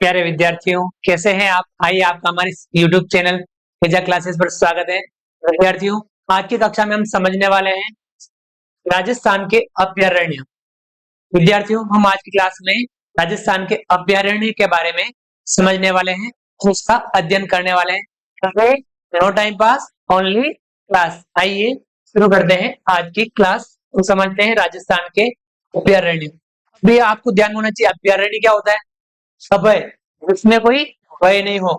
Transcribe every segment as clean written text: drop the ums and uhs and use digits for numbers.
प्यारे विद्यार्थियों, कैसे हैं आप? आइए आपका हमारे YouTube चैनल तेजा क्लासेस पर स्वागत है। विद्यार्थियों, आज की कक्षा में हम समझने वाले हैं राजस्थान के अभयारण्य। विद्यार्थियों, हम आज की क्लास में राजस्थान के अभयारण्य के बारे में समझने वाले हैं, उसका अध्ययन करने वाले हैं। No time pass, only class. आइए शुरू करते हैं आज की क्लास। तो समझते हैं राजस्थान के अभयारण्य। अभी आपको ध्यान होना चाहिए, अभयारण्य क्या होता है? अभय, जिसमें कोई भय नहीं हो।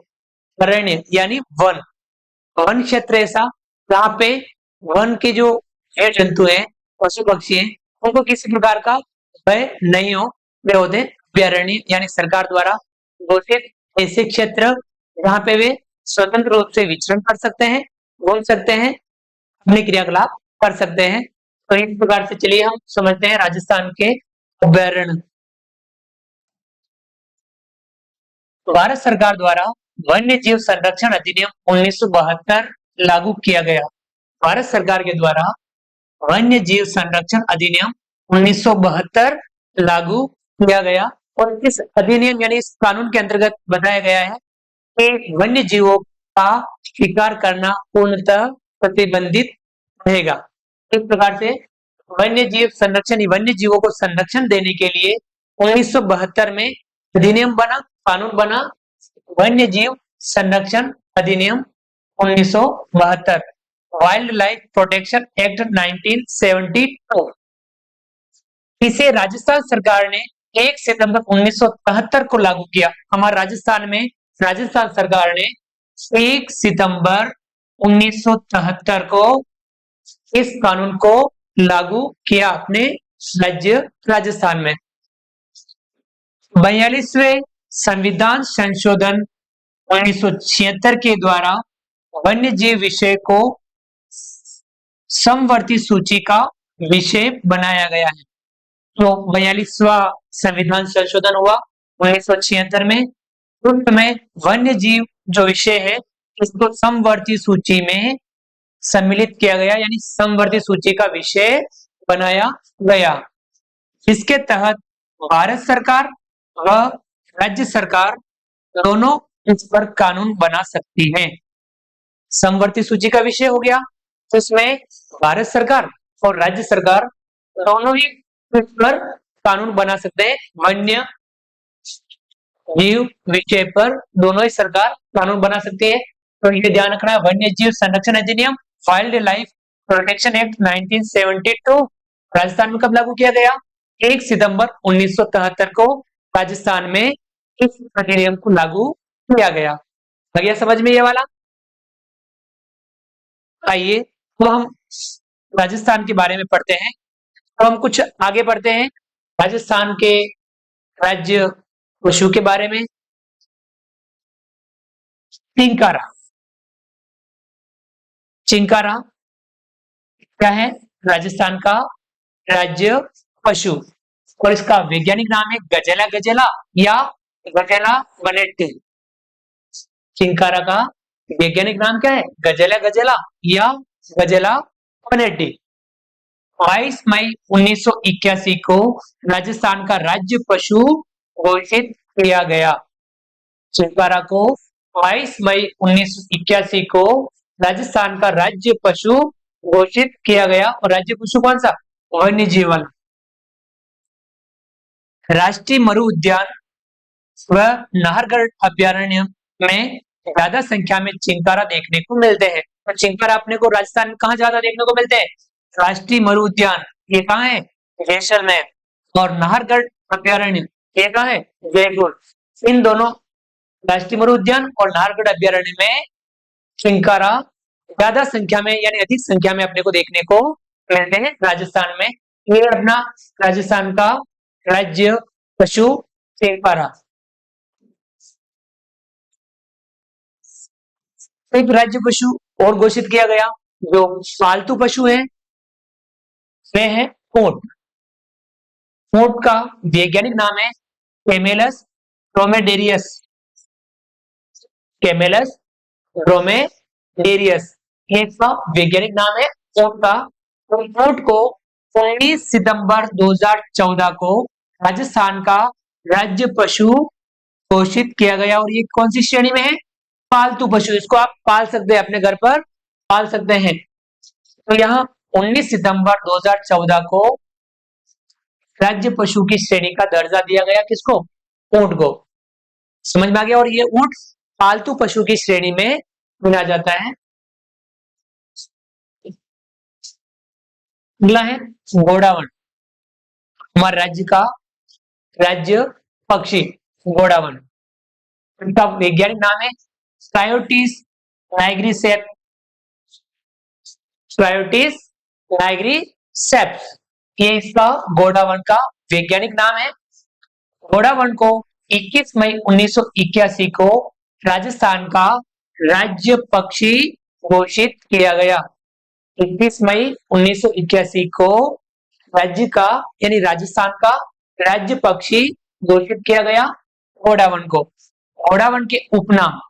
अरण्य यानी वन। वन क्षेत्र ऐसा जहाँ पे वन के जो जीव जंतु हैं, पशु पक्षी हैं, उनको किसी प्रकार का भय नहीं हो, वे होते हैं अभयारण्य। यानी सरकार द्वारा घोषित ऐसे क्षेत्र जहाँ पे वे स्वतंत्र रूप से विचरण कर सकते हैं, घूम सकते हैं, अपने क्रियाकलाप कर सकते हैं। तो इस प्रकार से चलिए हम समझते हैं राजस्थान के अभयारण्य। भारत सरकार द्वारा वन्य जीव संरक्षण अधिनियम 1972 लागू किया गया। भारत सरकार के द्वारा वन्य जीव संरक्षण अधिनियम 1972 लागू किया गया और इस अधिनियम यानी इस कानून के अंतर्गत बताया गया है कि वन्य जीवों का शिकार करना पूर्णतः प्रतिबंधित रहेगा। इस प्रकार से वन्य जीव संरक्षण, वन्य जीवों को संरक्षण देने के लिए 1972 में अधिनियम बना, कानून बना, वन्य जीव संरक्षण अधिनियम 1972, वाइल्ड लाइफ प्रोटेक्शन एक्ट 1972। इसे राजस्थान सरकार ने 1 सितंबर 1973 को लागू किया। हमारे राजस्थान में राजस्थान सरकार ने 1 सितंबर 1973 को इस कानून को लागू किया अपने राज्य राजस्थान में। 42वें संविधान संशोधन 1976 के द्वारा वन्य जीव विषय को समवर्ती सूची का विषय बनाया गया है। तो 42वां संविधान संशोधन हुआ 1976 में। उस समय वन्य जीव जो विषय है इसको समवर्ती सूची में सम्मिलित किया गया, यानी समवर्ती सूची का विषय बनाया गया। इसके तहत भारत सरकार व राज्य सरकार दोनों इस पर कानून बना सकती है। समवर्ती सूची का विषय हो गया तो इसमें भारत सरकार और राज्य सरकार दोनों ही इस पर कानून बना सकते हैं। वन्य जीव विषय पर दोनों ही सरकार कानून बना सकती है। तो ये ध्यान रखना है, वन्य जीव संरक्षण अधिनियम, wild life protection act 1972 Rajasthan में कब लागू किया गया? 1 सितंबर 1973 को राजस्थान में इस अधिनियम को लागू किया गया। आ गया समझ में ये वाला? आइए तो हम राजस्थान के बारे में पढ़ते हैं। तो हम कुछ आगे बढ़ते हैं राजस्थान के राज्य पशु के बारे में। चिंकारा। चिंकारा क्या है? राजस्थान का राज्य पशु और इसका वैज्ञानिक नाम है गजेला गजेला या गजेला वनेट्टी। चिंकारा का वैज्ञानिक नाम क्या है? गजेला गजेला या गजेला वनेट्टी। 22 मई 1981 को राजस्थान का राज्य पशु घोषित किया गया। चिंकारा को 22 मई 1981 को राजस्थान का राज्य पशु घोषित किया गया। और राज्य पशु कौन सा? वन्य जीवन। राष्ट्रीय मरु उद्यान व नाहरगढ़ अभयारण्य में ज्यादा संख्या में चिंकारा देखने को मिलते हैं। तो चिंकारा अपने को राजस्थान में कहाँ ज्यादा देखने को मिलते हैं? राष्ट्रीय मरु उद्यान ये कहाँ है? जैसलमेर। और नाहरगढ़ अभयारण्य ये कहाँ है? जयपुर। इन दोनों राष्ट्रीय मरु उद्यान और नाहरगढ़ अभयारण्य में चिंकारा ज्यादा संख्या में यानी अधिक संख्या में अपने को देखने को मिलते हैं राजस्थान में। ये अपना राजस्थान का राज्य पशु चिंकारा। एक राज्य पशु और घोषित किया गया जो पालतू पशु है वे है ऊंट। ऊंट का वैज्ञानिक नाम है कैमेलस ड्रोमेडेरियस। कैमेलस ड्रोमेडेरियस ये इसका वैज्ञानिक नाम है ऊंट का। ऊंट को 19 सितंबर 2014 को राजस्थान का राज्य पशु घोषित किया गया। और ये कौन सी श्रेणी में है? पालतू पशु। इसको आप पाल सकते हैं, अपने घर पर पाल सकते हैं। तो यहाँ 19 सितंबर 2014 को राज्य पशु की श्रेणी का दर्जा दिया गया। किसको? ऊंट को। समझ में आ गया। और ये ऊंट पालतू पशु की श्रेणी में गिना जाता है। अगला है घोड़ावन। हमारे राज्य का राज्य पक्षी घोड़ावन। इनका वैज्ञानिक नाम है स्कायोटिस नाइग्रिसेप्स। स्कायोटिस नाइग्रिसेप्स, ये इसका घोड़ावन का वैज्ञानिक नाम है। घोड़ावन को 21 मई 1981 को राजस्थान का राज्य पक्षी घोषित किया गया। 21 मई 1981 को राज्य का यानी राजस्थान का राज्य पक्षी घोषित किया गया घोड़ावन को। घोड़ावन के उपनाम,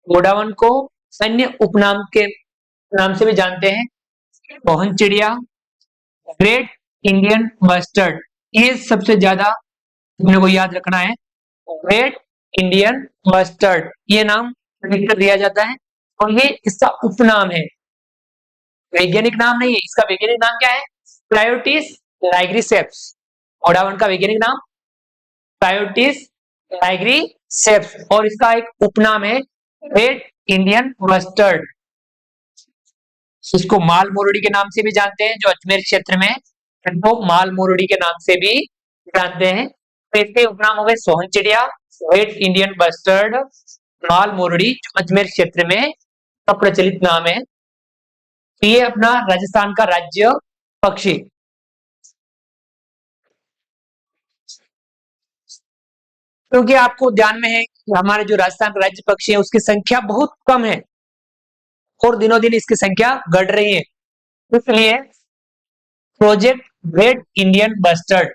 घोड़ावन को अन्य उपनाम के नाम से भी जानते हैं। मोहन चिड़िया, ग्रेट इंडियन मस्टर्ड, ये सबसे ज्यादा अपने को याद रखना है। ग्रेट इंडियन मस्टर्ड ये नाम दिया जाता है और ये इसका उपनाम है, वैज्ञानिक नाम नहीं है। इसका वैज्ञानिक नाम क्या है? स्कायोटिस नाइग्रिसेप्स। घोड़ावन का वैज्ञानिक नाम स्कायोटिस नाइग्रिसेप्स और इसका एक उपनाम है ग्रेट इंडियन मस्टर्ड। इसको माल मोरडी के नाम से भी जानते हैं, जो अजमेर क्षेत्र में इनको माल मोरडी के नाम से भी जानते हैं। तो इसके उपनाम हो गए सोहन चिड़िया, ग्रेट इंडियन मस्टर्ड, माल मोरडी, जो अजमेर क्षेत्र में प्रचलित नाम है। ये अपना राजस्थान का राज्य पक्षी। क्योंकि आपको ध्यान में है कि हमारे जो राजस्थान का राज्य पक्षी है उसकी संख्या बहुत कम है और दिनों दिन इसकी संख्या घट रही है। इसलिए प्रोजेक्ट ग्रेट इंडियन मस्टर्ड,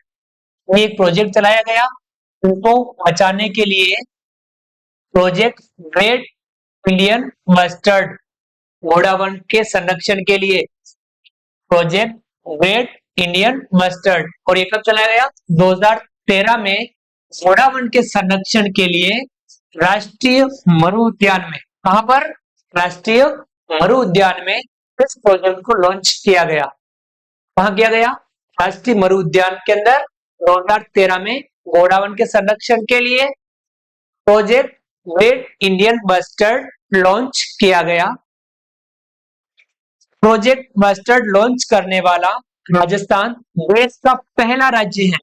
ये एक प्रोजेक्ट चलाया गया इनको बचाने के लिए। प्रोजेक्ट ग्रेट इंडियन मस्टर्ड, घोड़ावन के संरक्षण के लिए प्रोजेक्ट ग्रेट इंडियन मस्टर्ड। और ये कब चलाया गया? 2013 में घोड़ावन के संरक्षण के लिए राष्ट्रीय मरु उद्यान में, कहां पर? राष्ट्रीय मरु उद्यान में इस प्रोजेक्ट को लॉन्च किया गया। कहां किया गया? राष्ट्रीय मरु उद्यान के अंदर 2013 में घोड़ावन के संरक्षण के लिए project great Indian mustard launch किया गया। प्रोजेक्ट मस्टर्ड लॉन्च करने वाला राजस्थान देश का पहला राज्य है,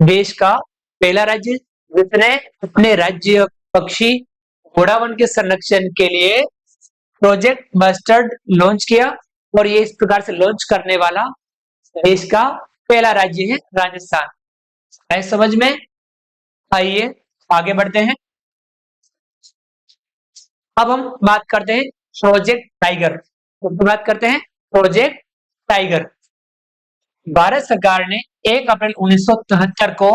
देश का पहला राज्य जिसने अपने राज्य पक्षी घोड़ावन के संरक्षण के लिए प्रोजेक्ट मस्टर्ड लॉन्च किया। और ये इस प्रकार से लॉन्च करने वाला देश का पहला राज्य है राजस्थान। है समझ में? आइए आगे बढ़ते हैं। अब हम बात करते हैं प्रोजेक्ट टाइगर। तो बात करते हैं प्रोजेक्ट टाइगर। भारत सरकार ने 1 अप्रैल 1973 को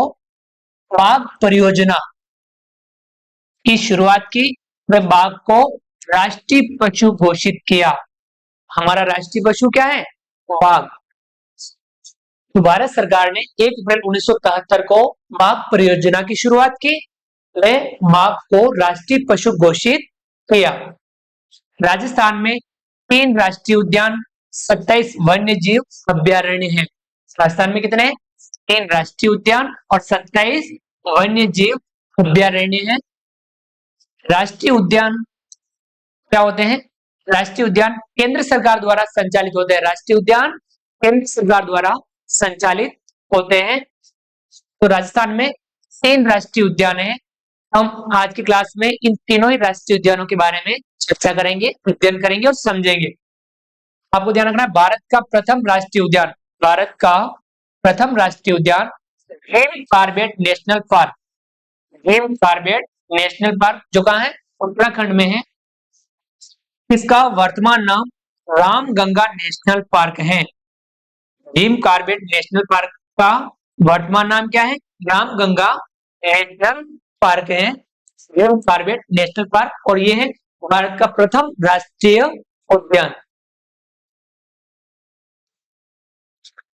बाघ परियोजना की शुरुआत की। वह बाघ को राष्ट्रीय पशु घोषित किया। हमारा राष्ट्रीय पशु क्या है? बाघ। तो भारत सरकार ने 1 अप्रैल 1973 को बाघ परियोजना की शुरुआत की। वह बाघ को राष्ट्रीय पशु घोषित किया। राजस्थान में 3 राष्ट्रीय उद्यान, 27 वन्य जीव अभ्यारण्य हैं। राजस्थान में कितने? 3 राष्ट्रीय उद्यान और 27 वन्य जीव अभ्यारण्य हैं। राष्ट्रीय उद्यान क्या होते हैं? राष्ट्रीय उद्यान केंद्र सरकार द्वारा संचालित होते हैं। राष्ट्रीय उद्यान केंद्र सरकार द्वारा संचालित होते हैं। तो राजस्थान में 3 राष्ट्रीय उद्यान हैं। हम आज की क्लास में इन तीनों ही राष्ट्रीय उद्यानों के बारे में चर्चा करेंगे, अध्ययन करेंगे और समझेंगे। आपको ध्यान रखना है, भारत का प्रथम राष्ट्रीय उद्यान, भारत का प्रथम राष्ट्रीय उद्यान Jim Corbett national park, Jim Corbett national park जो कहाँ है? उत्तराखंड में है। इसका वर्तमान नाम रामगंगा नेशनल पार्क है। जिम कॉर्बेट नेशनल पार्क का वर्तमान नाम क्या है? रामगंगा नेशनल पार्क है, जिम कॉर्बेट नेशनल पार्क। और ये है भारत का प्रथम राष्ट्रीय उद्यान।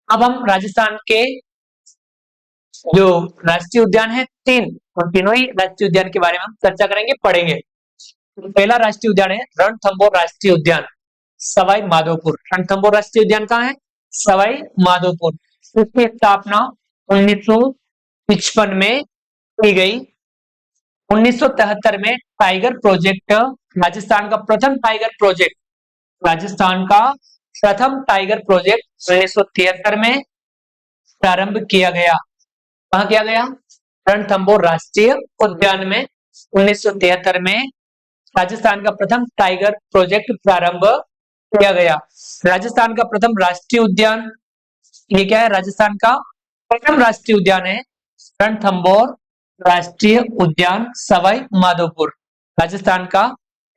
अब हम राजस्थान के जो राष्ट्रीय उद्यान है तीन, और तीनों ही राष्ट्रीय उद्यान के बारे में हम चर्चा करेंगे, पढ़ेंगे। तो पहला राष्ट्रीय उद्यान है रणथंभौर राष्ट्रीय उद्यान, सवाई माधोपुर। रणथंभौर राष्ट्रीय उद्यान कहाँ है? सवाई माधोपुर। इसकी स्थापना 1955 में की गई। 1973 में टाइगर प्रोजेक्ट, राजस्थान का प्रथम टाइगर प्रोजेक्ट, राजस्थान का प्रथम टाइगर प्रोजेक्ट 1973 में प्रारंभ किया गया। कहाँ किया गया? रणथंभौर राष्ट्रीय उद्यान में 1973 में राजस्थान का प्रथम टाइगर प्रोजेक्ट प्रारंभ किया गया। राजस्थान का प्रथम राष्ट्रीय उद्यान, ये क्या है? राजस्थान का प्रथम राष्ट्रीय उद्यान है रणथंभौर राष्ट्रीय उद्यान सवाई माधोपुर, राजस्थान का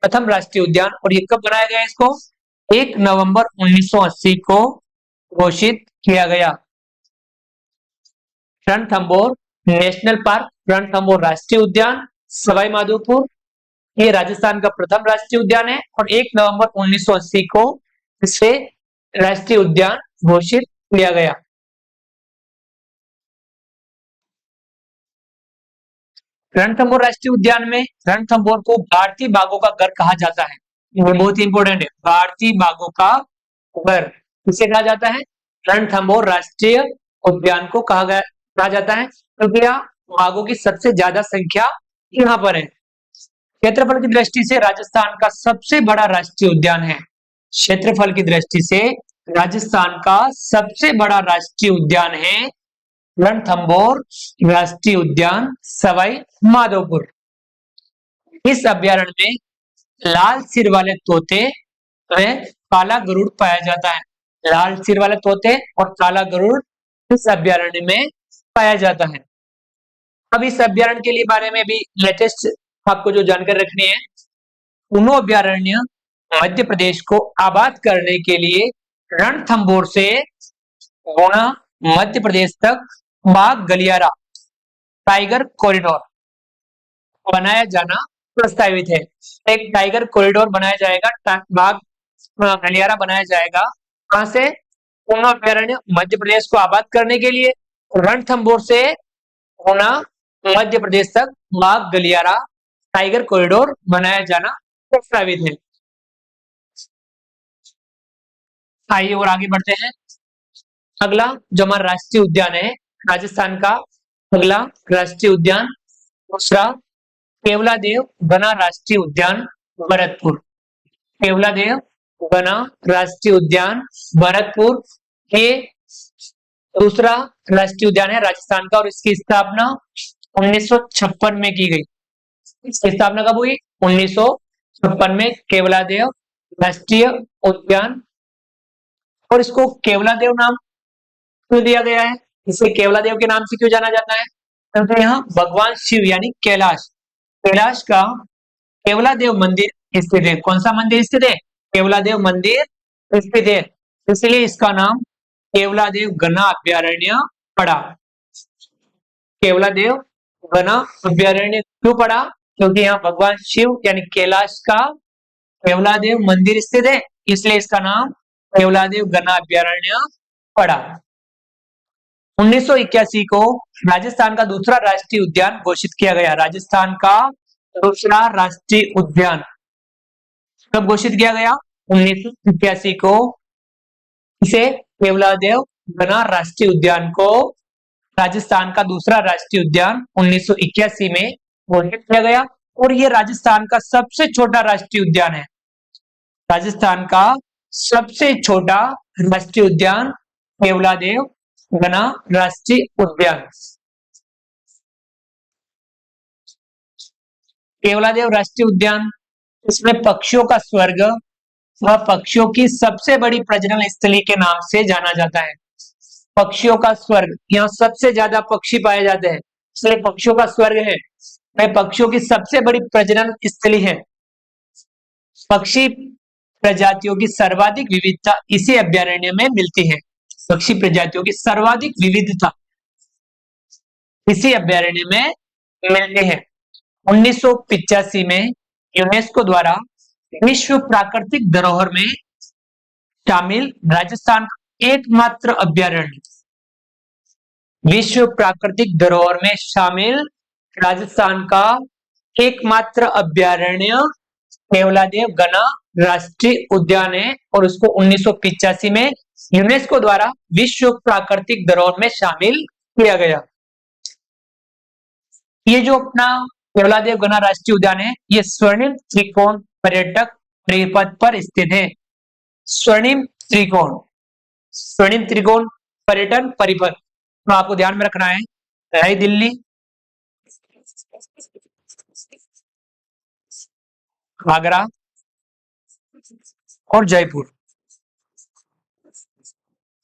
प्रथम राष्ट्रीय उद्यान। और ये कब बनाया गया? इसको 1 नवंबर 1980 को घोषित किया गया। रणथंभौर नेशनल पार्क, रणथंभौर राष्ट्रीय उद्यान सवाई माधोपुर, ये राजस्थान का प्रथम राष्ट्रीय उद्यान है और 1 नवंबर 1980 को इसे राष्ट्रीय उद्यान घोषित किया गया। रणथंभौर राष्ट्रीय उद्यान में रणथंभौर को भारतीय बाघों का घर कहा जाता है। ये बहुत ही इंपॉर्टेंट है, भारतीय बाघों का घर किसे कहा जाता है? रणथंभौर राष्ट्रीय उद्यान को कहा जाता है, क्योंकि यहाँ बाघों की सबसे ज्यादा संख्या यहाँ पर है। क्षेत्रफल की दृष्टि से राजस्थान का सबसे बड़ा राष्ट्रीय उद्यान है। क्षेत्रफल की दृष्टि से राजस्थान का सबसे बड़ा राष्ट्रीय उद्यान है रणथंभौर राष्ट्रीय उद्यान सवाई माधोपुर। इस अभ्यारण्य में लाल सिर वाले तोते व काला गरुड़ पाया जाता है। लाल सिर वाले तोते और काला गरुड़ इस अभ्यारण्य में पाया जाता है। अब इस अभ्यारण्य के लिए बारे में भी लेटेस्ट आपको जो जानकारी रखनी है, ऊनो अभ्यारण्य मध्य प्रदेश को आबाद करने के लिए रणथंभौर से गुना मध्य प्रदेश तक बाघ गलियारा टाइगर कॉरिडोर बनाया जाना प्रस्तावित है। एक टाइगर कॉरिडोर बनाया जाएगा, बाघ गलियारा बनाया जाएगा। कहां से? ऊनो अभ्यारण्य मध्य प्रदेश को आबाद करने के लिए रणथंभौर से गुना मध्य प्रदेश तक बाघ गलियारा टाइगर कॉरिडोर बनाया जाना प्रस्तावित है। आइए और आगे बढ़ते हैं। अगला जो हमारा राष्ट्रीय उद्यान है राजस्थान का, अगला राष्ट्रीय उद्यान दूसरा केवलादेव घना राष्ट्रीय उद्यान भरतपुर। केवलादेव घना राष्ट्रीय उद्यान भरतपुर, ये दूसरा राष्ट्रीय उद्यान है राजस्थान का और इसकी स्थापना 1956 में की गई। इसकी स्थापना कब हुई? 1956 में केवलादेव राष्ट्रीय उद्यान। और इसको केवलादेव नाम क्यों दिया गया है? इसे केवलादेव के नाम से क्यों जाना जाता है? क्योंकि यहाँ भगवान शिव यानी कैलाश का केवलादेव मंदिर स्थित है। कौन सा मंदिर स्थित है? केवलादेव मंदिर स्थित है, इसलिए इसका नाम केवलादेव घना अभ्यारण्य पड़ा। केवलादेव घना अभ्यारण्य क्यों पड़ा? क्योंकि यहाँ भगवान शिव यानी कैलाश का केवलादेव मंदिर स्थित है, इसलिए इसका नाम केवलादेव घना अभ्यारण्य पड़ा। 1981 को राजस्थान का दूसरा राष्ट्रीय उद्यान घोषित किया गया। राजस्थान का दूसरा राष्ट्रीय उद्यान कब घोषित किया गया? 1981 को। इसे केवलादेव घना राष्ट्रीय उद्यान को राजस्थान का दूसरा राष्ट्रीय उद्यान 1981 में घोषित किया गया और ये राजस्थान का सबसे छोटा राष्ट्रीय उद्यान है। राजस्थान का सबसे छोटा राष्ट्रीय उद्यान केवलादेव घना राष्ट्रीय उद्यान। केवलादेव राष्ट्रीय उद्यान, इसमें पक्षियों का स्वर्ग व पक्षियों की सबसे बड़ी प्रजनन स्थली के नाम से जाना जाता है। पक्षियों का स्वर्ग, यहाँ सबसे ज्यादा पक्षी पाए जाते हैं, इसलिए पक्षियों का स्वर्ग है। पक्षियों की सबसे बड़ी प्रजनन स्थली है। पक्षी प्रजातियों की सर्वाधिक विविधता इसी अभ्यारण्य में मिलती है। पक्षी प्रजातियों की सर्वाधिक विविधता इसी अभ्यारण्य में मिलती है। 1985 में यूनेस्को द्वारा विश्व प्राकृतिक धरोहर में शामिल राजस्थान का एकमात्र अभ्यारण्य विश्व प्राकृतिक धरोहर में शामिल राजस्थान का एकमात्र अभ्यारण्य केवलादेव गना राष्ट्रीय उद्यान है और उसको 1985 में यूनेस्को द्वारा विश्व प्राकृतिक धरोहर में शामिल किया गया। ये जो अपना केवलादेव गना राष्ट्रीय उद्यान है, ये स्वर्णिम त्रिकोण पर्यटक परिपथ पर स्थित है। स्वर्णिम त्रिकोण, स्वर्णिम त्रिकोण पर्यटन परिपथ, तो आपको ध्यान में रखना है नई दिल्ली, आगरा और जयपुर।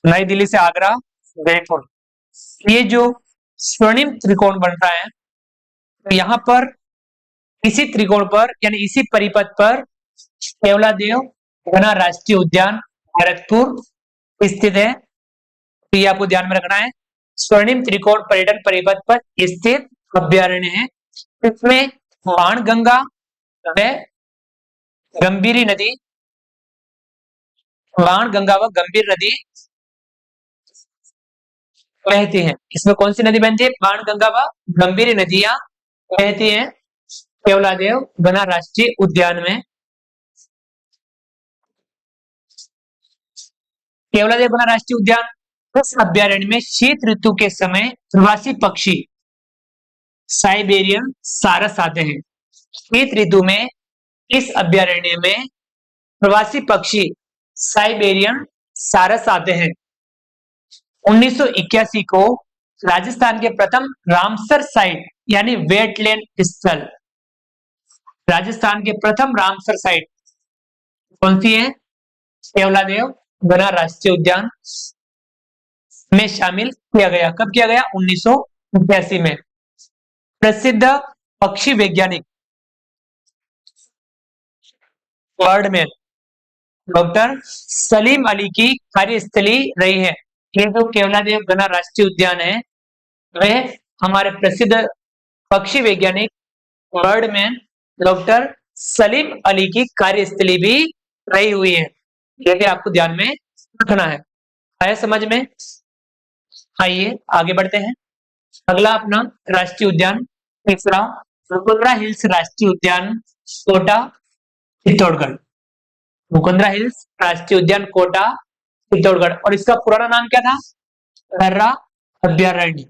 नई दिल्ली से आगरा, जयपुर, ये जो स्वर्णिम त्रिकोण बन रहा है, तो यहां पर इसी त्रिकोण पर यानी इसी परिपथ पर केवलादेव गना राष्ट्रीय उद्यान भरतपुर स्थित है। तो ये आपको ध्यान में रखना है, स्वर्णिम त्रिकोण पर्यटन परिपथ पर स्थित अभ्यारण्य है। इसमें बाणगंगा व गंभीरी नदी, बाणगंगा व गंभीर नदी बहती हैं। इसमें कौन सी नदी बहती है? बाणगंगा व गंभीरी नदियां बहती हैं केवलादेव गना राष्ट्रीय उद्यान में। केवलादेव गना राष्ट्रीय उद्यान इस अभ्यारण्य में शीत ऋतु के समय प्रवासी पक्षी साइबेरियन सारस आते हैं। शीत ऋतु में इस अभ्यारण्य में प्रवासी पक्षी साइबेरियन सारस आते हैं। 1981 को राजस्थान के प्रथम रामसर साइट यानी वेटलैंड स्थल, राजस्थान के प्रथम रामसर साइट कौन सी है? केवलादेव गना राष्ट्रीय उद्यान में शामिल किया गया। कब किया गया? 1981 में। प्रसिद्ध पक्षी वैज्ञानिक बर्डमैन डॉक्टर सलीम अली की कार्यस्थली रही है। ये जो केवलादेव गना राष्ट्रीय उद्यान है, वह हमारे प्रसिद्ध पक्षी वैज्ञानिक बर्डमैन डॉक्टर सलीम अली की कार्यस्थली भी रही हुई है। यह भी आपको ध्यान में रखना है। आया समझ में? आइए आगे बढ़ते हैं। अगला अपना राष्ट्रीय उद्यान तीसरा मुकुंदरा हिल्स राष्ट्रीय उद्यान कोटा चित्तौड़गढ़। मुकुंदरा हिल्स राष्ट्रीय उद्यान कोटा चित्तौड़गढ़, और इसका पुराना नाम क्या था? दर्रा अभ्यारण्य।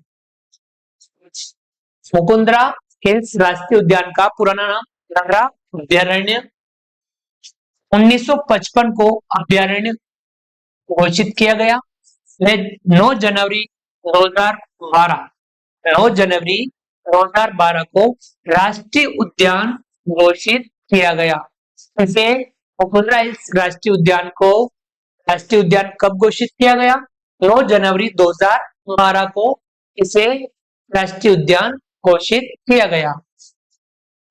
मुकुंदरा हिल्स राष्ट्रीय उद्यान का पुराना नाम दर्रा अभ्यारण्य। 1955 को अभ्यारण्य घोषित किया गया। 9 जनवरी 2012 9 जनवरी 2012 को राष्ट्रीय उद्यान घोषित किया गया। इसे मुकुंदरा हिल्स राष्ट्रीय उद्यान को राष्ट्रीय उद्यान कब घोषित किया गया? 9 जनवरी 2012 को इसे राष्ट्रीय उद्यान घोषित किया गया।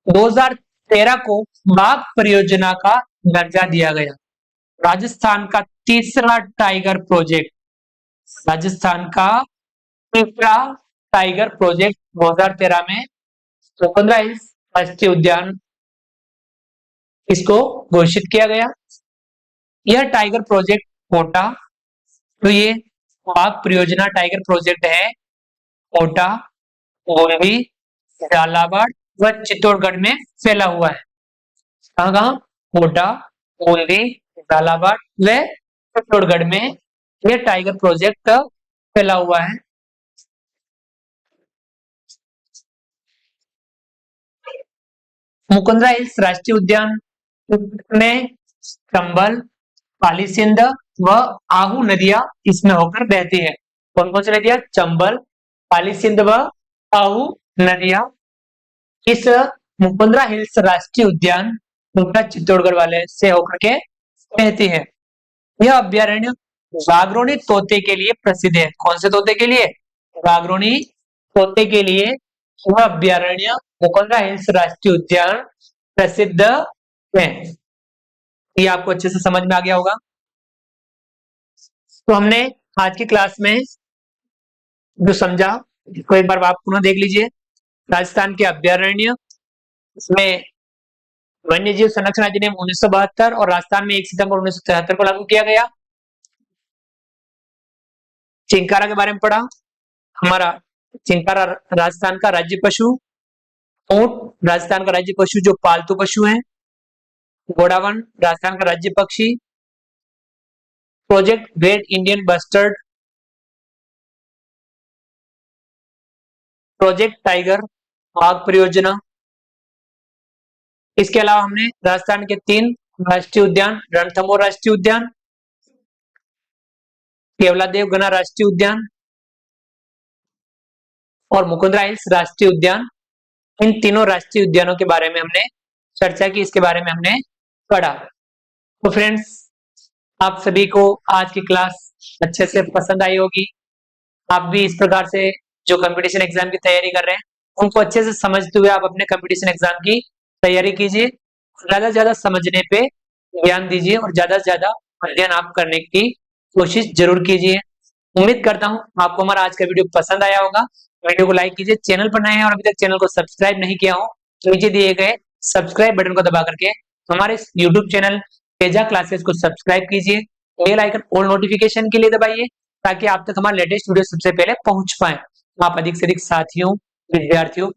2013 को बाघ परियोजना का दर्जा दिया गया। राजस्थान का तीसरा टाइगर प्रोजेक्ट, राजस्थान का तीसरा टाइगर प्रोजेक्ट 2013 में मुकुंदरा हिल्स राष्ट्रीय उद्यान इसको घोषित किया गया। यह टाइगर प्रोजेक्ट कोटा, तो ये बाघ परियोजना टाइगर प्रोजेक्ट है कोटा, मोरबी, झालावाड़ व चित्तौड़गढ़ में फैला हुआ है। कहाँ? कोटा, मोरबी, झालावाड़ व चित्तौड़गढ़ में यह टाइगर प्रोजेक्ट फैला हुआ है। मुकुंदरा हिल्स राष्ट्रीय उद्यान में चंबल, काली सिंध व आहू नदियां इसमें होकर बहती है। कौन कौन सी नदियां? चंबल, काली सिंध व आहू नदियां इस मुकुंदरा हिल्स राष्ट्रीय उद्यान कोटा चित्तौड़गढ़ वाले से होकर के बहती है। यह अभ्यारण्य बागरोनी तोते के लिए प्रसिद्ध है। कौन से तोते के लिए? बागरोनी तोते के लिए यह अभ्यारण्य मुकुंदरा हिल्स राष्ट्रीय उद्यान प्रसिद्ध है। ये आपको अच्छे से समझ में आ गया होगा। तो हमने आज की क्लास में जो समझा इसको एक बार आप पुनः देख लीजिए। राजस्थान के अभ्यारण्य, इसमें वन्य जीव संरक्षण अधिनियम 1972 और राजस्थान में 1 सितंबर 1973 को लागू किया गया। चिंकारा के बारे में पढ़ा, हमारा चिंकारा राजस्थान का राज्य पशु, ऊंट राजस्थान का राज्य पशु जो पालतू पशु है, घोड़ावन राजस्थान का राज्य पक्षी, project great Indian bustard, project tiger बाघ परियोजना। इसके अलावा हमने राजस्थान के 3 राष्ट्रीय उद्यान, रणथंभौर राष्ट्रीय उद्यान, केवलादेव गना राष्ट्रीय उद्यान और मुकुंदरा हिल्स राष्ट्रीय उद्यान, इन तीनों राष्ट्रीय उद्यानों के बारे में हमने चर्चा की, इसके बारे में हमने पढ़ा। तो फ्रेंड्स, आप सभी को आज की क्लास अच्छे से पसंद आई होगी। आप भी इस प्रकार से जो कंपटीशन एग्जाम की तैयारी कर रहे हैं उनको अच्छे से समझते हुए आप अपने कंपटीशन एग्जाम की तैयारी कीजिए। ज्यादा से ज्यादा समझने पे ध्यान दीजिए और ज्यादा से ज्यादा अध्ययन आप करने की कोशिश जरूर कीजिए। उम्मीद करता हूं आपको हमारा आज का वीडियो पसंद आया होगा। वीडियो को लाइक कीजिए, चैनल पर नए हैं और अभी तक चैनल को सब्सक्राइब नहीं किया हो तो नीचे दिए गए सब्सक्राइब बटन को दबा करके हमारे यूट्यूब चैनल तेजा क्लासेस को सब्सक्राइब कीजिए। बेल आइकन ऑल नोटिफिकेशन के लिए दबाइए ताकि आप तक हमारे लेटेस्ट वीडियो सबसे पहले पहुंच पाए। आप अधिक से अधिक साथियों, विद्यार्थियों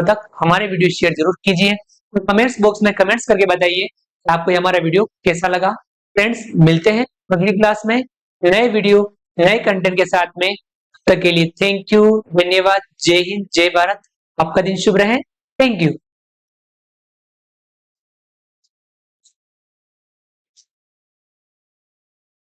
तक हमारे वीडियो शेयर जरूर कीजिए और कमेंट्स बॉक्स में कमेंट्स करके बताइए आपको हमारा वीडियो कैसा लगा। फ्रेंड्स, मिलते हैं अगली क्लास में नए वीडियो नए कंटेंट के साथ में। तब तक के लिए थैंक यू, धन्यवाद, जय हिंद, जय भारत। आपका दिन शुभ रहे। Thank you.